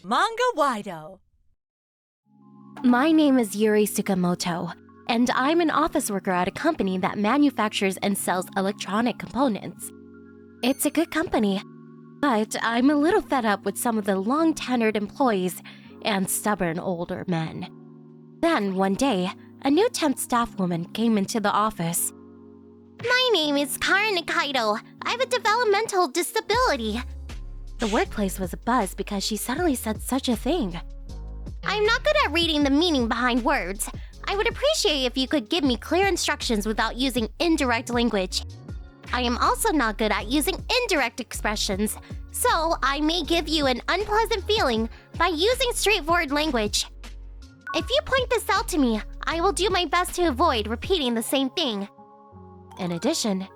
Manga-Waido. My name is Yuri Tsukamoto, and I'm an office worker at a company that manufactures and sells electronic components. It's a good company, but I'm a little fed up with some of the long-tenured employees and stubborn older men. Then, one day, a new temp staff woman came into the office. My name is Karen Nikaido. I have a developmental disability. The workplace was abuzz because she suddenly said such a thing. I'm not good at reading the meaning behind words. I would appreciate if you could give me clear instructions without using indirect language. I am also not good at using indirect expressions, so I may give you an unpleasant feeling by using straightforward language. If you point this out to me, I will do my best to avoid repeating the same thing. In addition,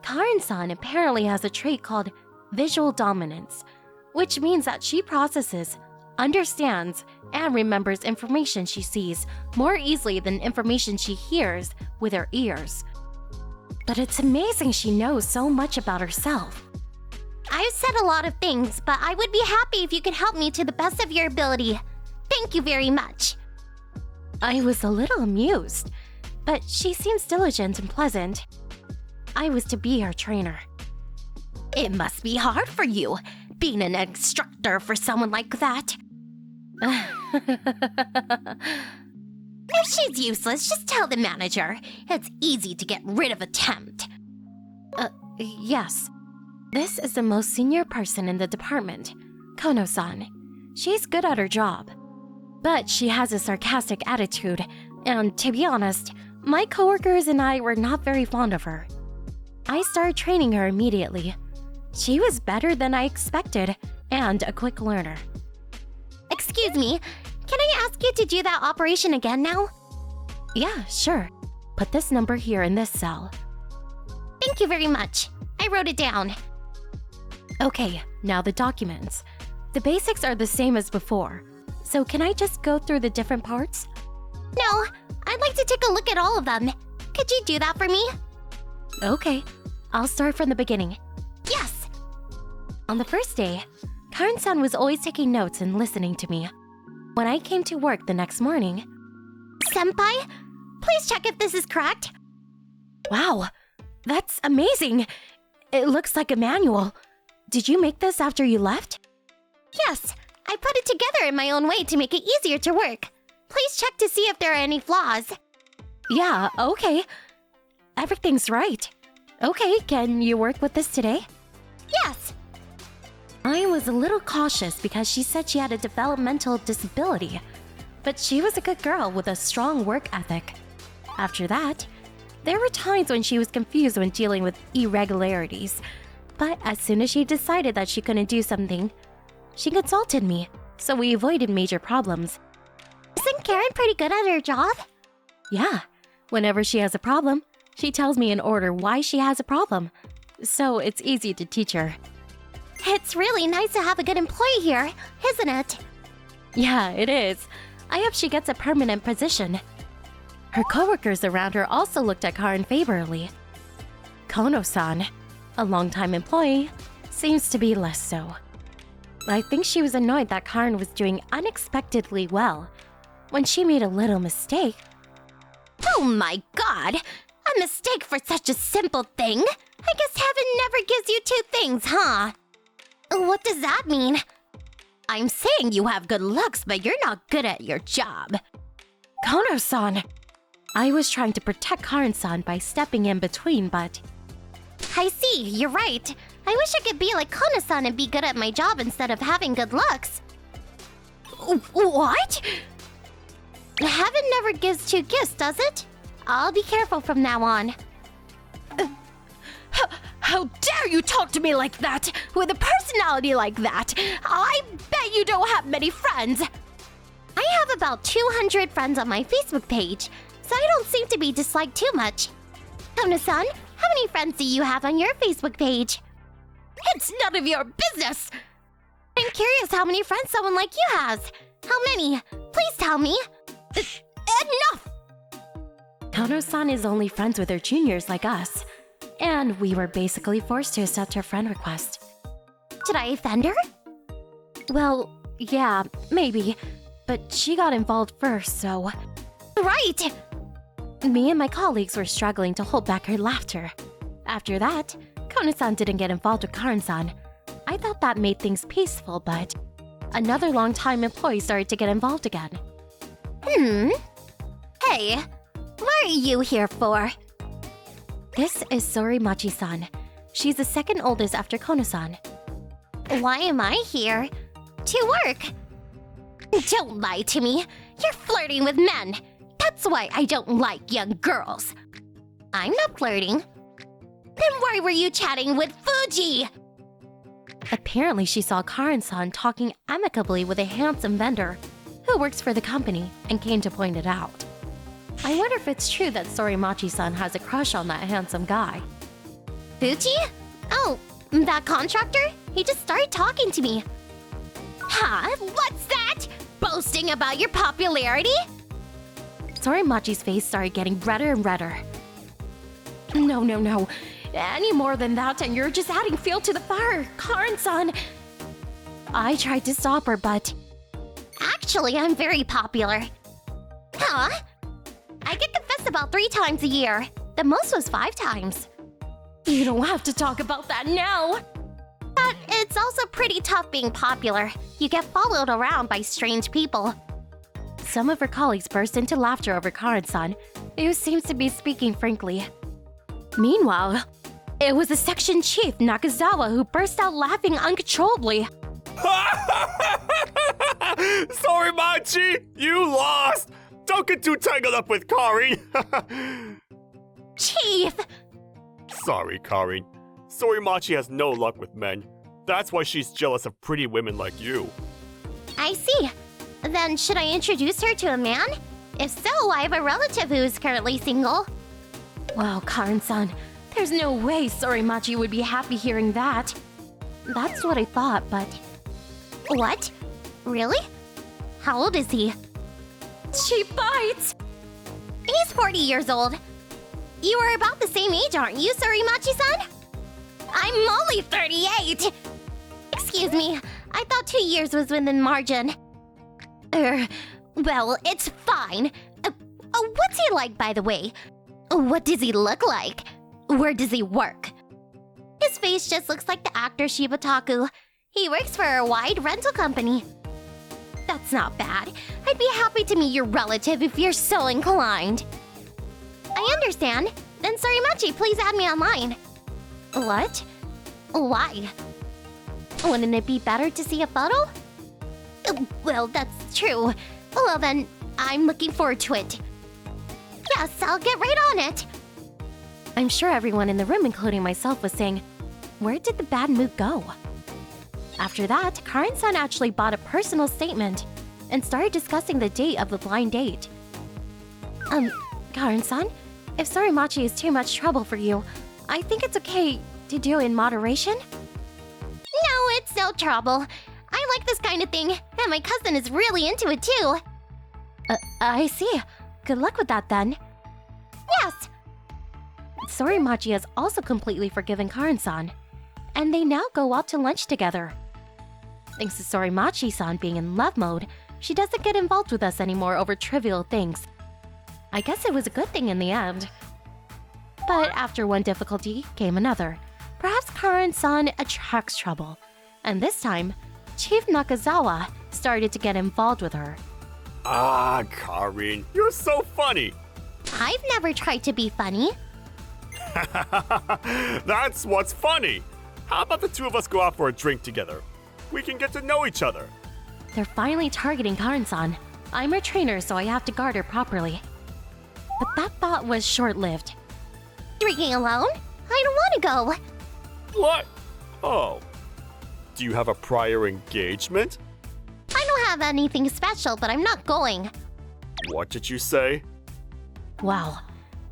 Karen-san apparently has a trait called visual dominance, which means that she processes, understands, and remembers information she sees more easily than information she hears with her ears. But it's amazing she knows so much about herself. I've said a lot of things, but I would be happy if you could help me to the best of your ability. Thank you very much. I was a little amused, but she seems diligent and pleasant. I was to be her trainer. It must be hard for you, being an instructor for someone like that. If she's useless, just tell the manager. It's easy to get rid of a temp. Yes. This is the most senior person in the department, Kono-san. She's good at her job. But she has a sarcastic attitude, and to be honest, my coworkers and I were not very fond of her. I started training her immediately. She was better than I expected, and a quick learner. Excuse me, can I ask you to do that operation again now? Yeah, sure. Put this number here in this cell. Thank you very much. I wrote it down. Okay, now the documents. The basics are the same as before, so can I just go through the different parts? No, I'd like to take a look at all of them. Could you do that for me? Okay, I'll start from the beginning. Yes! On the first day, Karen-san was always taking notes and listening to me. When I came to work the next morning... Senpai, please check if this is correct. Wow, that's amazing! It looks like a manual. Did you make this after you left? Yes, I put it together in my own way to make it easier to work. Please check to see if there are any flaws. Yeah, okay. Everything's right. Okay, can you work with this today? Yes! I was a little cautious because she said she had a developmental disability, but she was a good girl with a strong work ethic. After that, there were times when she was confused when dealing with irregularities, but as soon as she decided that she couldn't do something, she consulted me, so we avoided major problems. Isn't Karen pretty good at her job? Yeah, whenever she has a problem, she tells me in order why she has a problem, so it's easy to teach her. It's really nice to have a good employee here, isn't it? Yeah, it is. I hope she gets a permanent position. Her coworkers around her also looked at Karen favorably. Kono-san, a longtime employee, seems to be less so. I think she was annoyed that Karen was doing unexpectedly well. When she made a little mistake... Oh my god! A mistake for such a simple thing? I guess heaven never gives you two things, huh? What does that mean? I'm saying you have good looks, but you're not good at your job. Kono-san! I was trying to protect Karen-san by stepping in between, but... I see, you're right. I wish I could be like Kono-san and be good at my job instead of having good looks. What? Heaven never gives two gifts, does it? I'll be careful from now on. How dare you talk to me like that? With a personality like that, I bet you don't have many friends. I have about 200 friends on my Facebook page, so I don't seem to be disliked too much. Kono-san, how many friends do you have on your Facebook page? It's none of your business! I'm curious how many friends someone like you has. How many? Please tell me. Enough! Kono-san is only friends with her juniors like us, and we were basically forced to accept her friend request. Did I offend her? Well, Yeah, maybe. But she got involved first, so... Right! Me and my colleagues were struggling to hold back her laughter. After that, Kone-san didn't get involved with Karen-san. I thought that made things peaceful, but... Another long-time employee started to get involved again. Hey, what are you here for? This is Sorimachi-san. She's the second oldest after Kono-san. Why am I here? To work. Don't lie to me. You're flirting with men. That's why I don't like young girls. I'm not flirting. Then why were you chatting with Fuji? Apparently, she saw Karen-san talking amicably with a handsome vendor who works for the company and came to point it out. I wonder if it's true that Sorimachi-san has a crush on that handsome guy. Fuji? Oh, that contractor? He just started talking to me. Huh? What's that? Boasting about your popularity? Sorimachi's face started getting redder and redder. No. Any more than that and you're just adding fuel to the fire, Karen-san. I tried to stop her, but... Actually, I'm very popular. Huh? I get confessed about 3 times a year. The most was 5 times. You don't have to talk about that now. But it's also pretty tough being popular. You get followed around by strange people. Some of her colleagues burst into laughter over Karen-san, who seems to be speaking frankly. Meanwhile, it was the section chief, Nakazawa, who burst out laughing uncontrollably. Sorry, Machi! You lost! Don't get too tangled up with Karin! Chief! Sorry, Karin. Sorimachi has no luck with men. That's why she's jealous of pretty women like you. I see. Then should I introduce her to a man? If so, I have a relative who is currently single. Wow, Karen-san, there's no way Sorimachi would be happy hearing that. That's what I thought, but... What? Really? How old is he? She bites! He's 40 years old. You are about the same age, aren't you, Sorimachi-san? I'm only 38! Excuse me, I thought 2 years was within margin. Well, it's fine. What's he like, by the way? What does he look like? Where does he work? His face just looks like the actor Shibataku. He works for a wide rental company. That's not bad. I'd be happy to meet your relative if you're so inclined. I understand. Then Sorimachi, please add me online. What? Why? Wouldn't it be better to see a photo? Well, that's true. Well then, I'm looking forward to it. Yes, I'll get right on it. I'm sure everyone in the room, including myself, was saying, where did the bad mood go? After that, Karen-san actually bought a personal statement and started discussing the date of the blind date. Karen-san, if Sorimachi is too much trouble for you, I think it's okay to do in moderation? No, it's no trouble. I like this kind of thing, and my cousin is really into it too. I see. Good luck with that then. Yes! Sorimachi has also completely forgiven Karen-san, and they now go out to lunch together. Thanks to Sorimachi-san being in love mode, she doesn't get involved with us anymore over trivial things. I guess it was a good thing in the end. But after one difficulty came another. Perhaps Karen-san attracts trouble, and this time, Chief Nakazawa started to get involved with her. Ah, Karin, you're so funny! I've never tried to be funny. That's what's funny! How about the two of us go out for a drink together? We can get to know each other. They're finally targeting Karen-san. I'm her trainer, so I have to guard her properly. But that thought was short-lived. Drinking alone? I don't want to go. What? Oh. Do you have a prior engagement? I don't have anything special, but I'm not going. What did you say? Wow,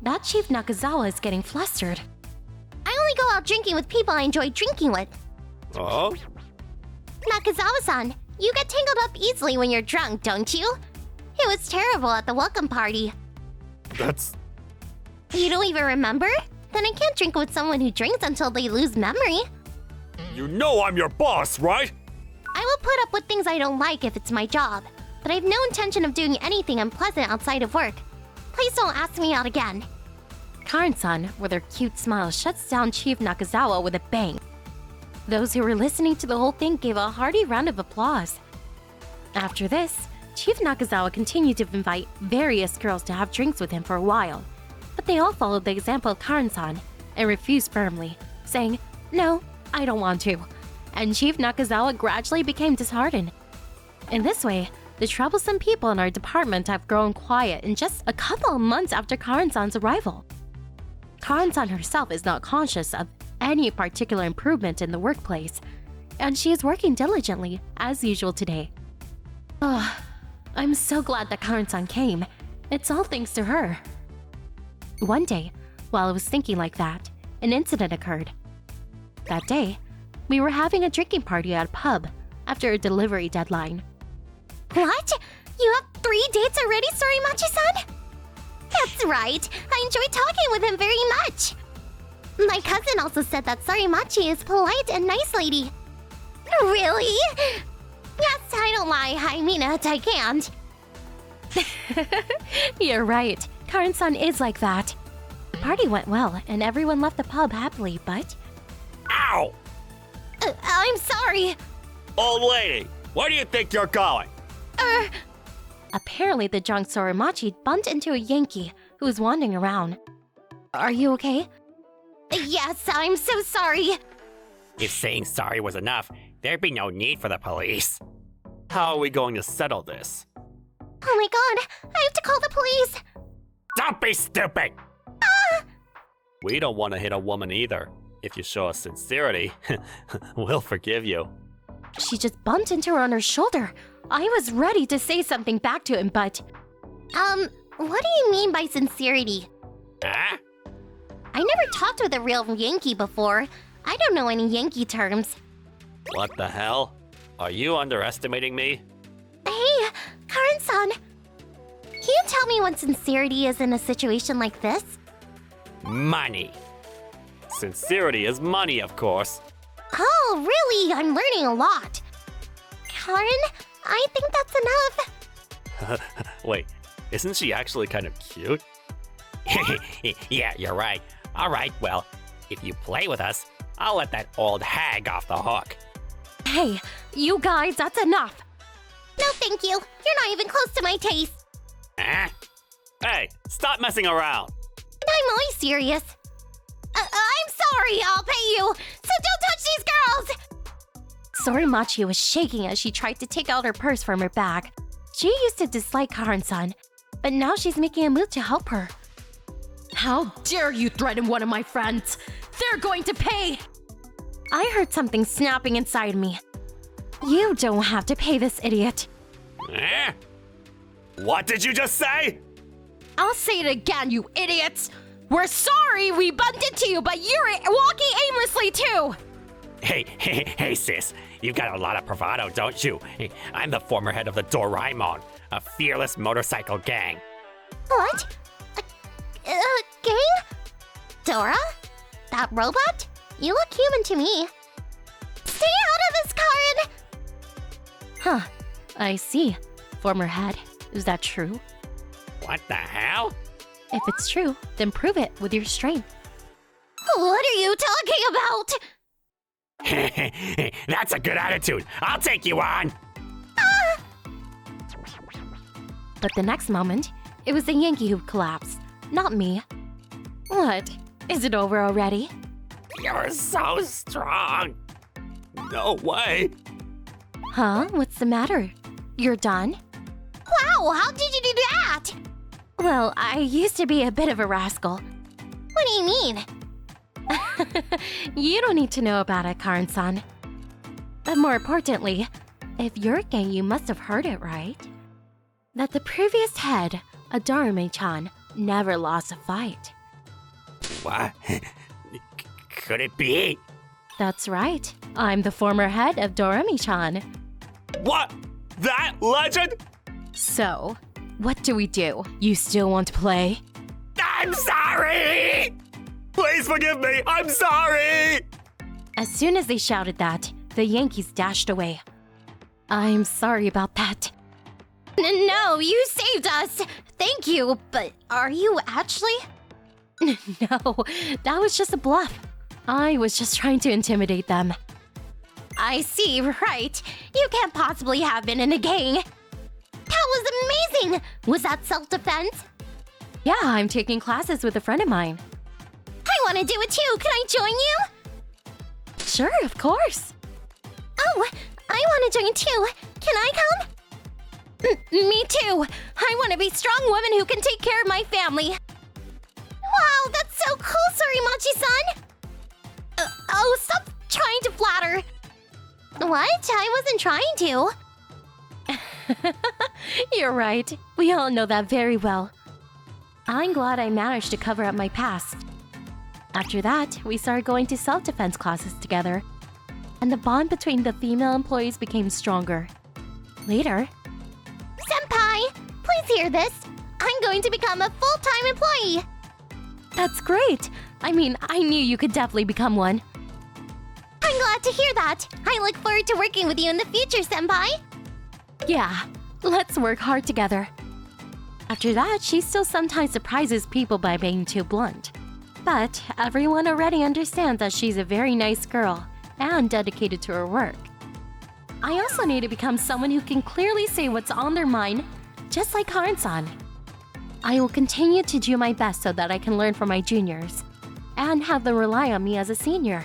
that Chief Nakazawa is getting flustered. I only go out drinking with people I enjoy drinking with. Oh? Nakazawa-san, you get tangled up easily when you're drunk, don't you? It was terrible at the welcome party. That's... You don't even remember? Then I can't drink with someone who drinks until they lose memory. You know I'm your boss, right? I will put up with things I don't like if it's my job, but I have no intention of doing anything unpleasant outside of work. Please don't ask me out again. Karen-san, with her cute smile, shuts down Chief Nakazawa with a bang. Those who were listening to the whole thing gave a hearty round of applause. After this, Chief Nakazawa continued to invite various girls to have drinks with him for a while, but they all followed the example of Karen-san and refused firmly, saying, "No, I don't want to." And Chief Nakazawa gradually became disheartened. In this way, the troublesome people in our department have grown quiet in just a couple of months after Karen-san's arrival. Karen-san herself is not conscious of any particular improvement in the workplace, and she is working diligently, as usual today. Oh, I'm so glad that Karen-san came. It's all thanks to her. One day, while I was thinking like that, an incident occurred. That day, we were having a drinking party at a pub after a delivery deadline. What? You have 3 dates already, Sorimachi-san? That's right. I enjoyed talking with him very much. My cousin also said that Sorimachi is polite and nice lady. Really? Yes, I don't lie. I mean it, I can't. You're right. Karen-san is like that. The party went well, and everyone left the pub happily, but... Ow! I'm sorry. Old lady, where do you think you're going? Apparently, the drunk Sorimachi bumped into a Yankee who was wandering around. Are you okay? Yes, I'm so sorry. If saying sorry was enough, there'd be no need for the police. How are we going to settle this? Oh my god, I have to call the police. Don't be stupid! We don't want to hit a woman either. If you show us sincerity, we'll forgive you. She just bumped into her on her shoulder. I was ready to say something back to him, but... What do you mean by sincerity? Huh? I never talked with a real Yankee before. I don't know any Yankee terms. What the hell? Are you underestimating me? Hey, Karen-san. Can you tell me what sincerity is in a situation like this? Money. Sincerity is money, of course. Oh, really? I'm learning a lot. Karen, I think that's enough. Wait, isn't she actually kind of cute? Yeah, you're right. All right, well, if you play with us, I'll let that old hag off the hook. Hey, you guys, that's enough. No, thank you. You're not even close to my taste. Huh? Hey, stop messing around. I'm always serious. I'm sorry, I'll pay you. So don't touch these girls. Sorimachi was shaking as she tried to take out her purse from her bag. She used to dislike Karen-san, but now she's making a move to help her. How dare you threaten one of my friends? They're going to pay! I heard something snapping inside me. You don't have to pay this idiot. Eh? What did you just say? I'll say it again, you idiots! We're sorry we bumped into you, but you're walking aimlessly too! Hey, sis. You've got a lot of bravado, don't you? I'm the former head of the Doraemon, a fearless motorcycle gang. What? Gang? Dora? That robot? You look human to me. Stay out of this, Karen! Huh, I see. Former head. Is that true? What the hell? If it's true, then prove it with your strength. What are you talking about? That's a good attitude. I'll take you on. But the next moment, it was the Yankee who collapsed, not me. What? Is it over already? You're so strong. No way. Huh? What's the matter? You're done? Wow, how did you do that? Well, I used to be a bit of a rascal. What do you mean? You don't need to know about it, Karen-san. But more importantly, if you're gay, you must have heard it, right? That the previous head, Adarame-chan, never lost a fight. What? Could it be? That's right. I'm the former head of Doremi-chan. What? That legend? So, what do we do? You still want to play? I'm sorry! Please forgive me! I'm sorry! As soon as they shouted that, the Yankees dashed away. I'm sorry about that. No, you saved us! Thank you, but are you actually? No, that was just a bluff. I was just trying to intimidate them. I see, right. You can't possibly have been in a gang. That was amazing! Was that self-defense? Yeah, I'm taking classes with a friend of mine. I want to do it too. Can I join you? Sure, of course. Oh, I want to join too. Can I come? Me too. I want to be a strong woman who can take care of my family. Wow, that's so cool, Surimachi-san. Oh, stop trying to flatter. What? I wasn't trying to. You're right. We all know that very well. I'm glad I managed to cover up my past. After that, we started going to self-defense classes together, and the bond between the female employees became stronger. Later, Senpai, please hear this. I'm going to become a full-time employee. that's great! I mean, I knew you could definitely become one. I'm glad to hear that. I look forward to working with you in the future, Senpai. Yeah, let's work hard together. After that, she still sometimes surprises people by being too blunt. But everyone already understands that she's a very nice girl and dedicated to her work. I also need to become someone who can clearly say what's on their mind, just like Karan-san. I will continue to do my best so that I can learn from my juniors and have them rely on me as a senior.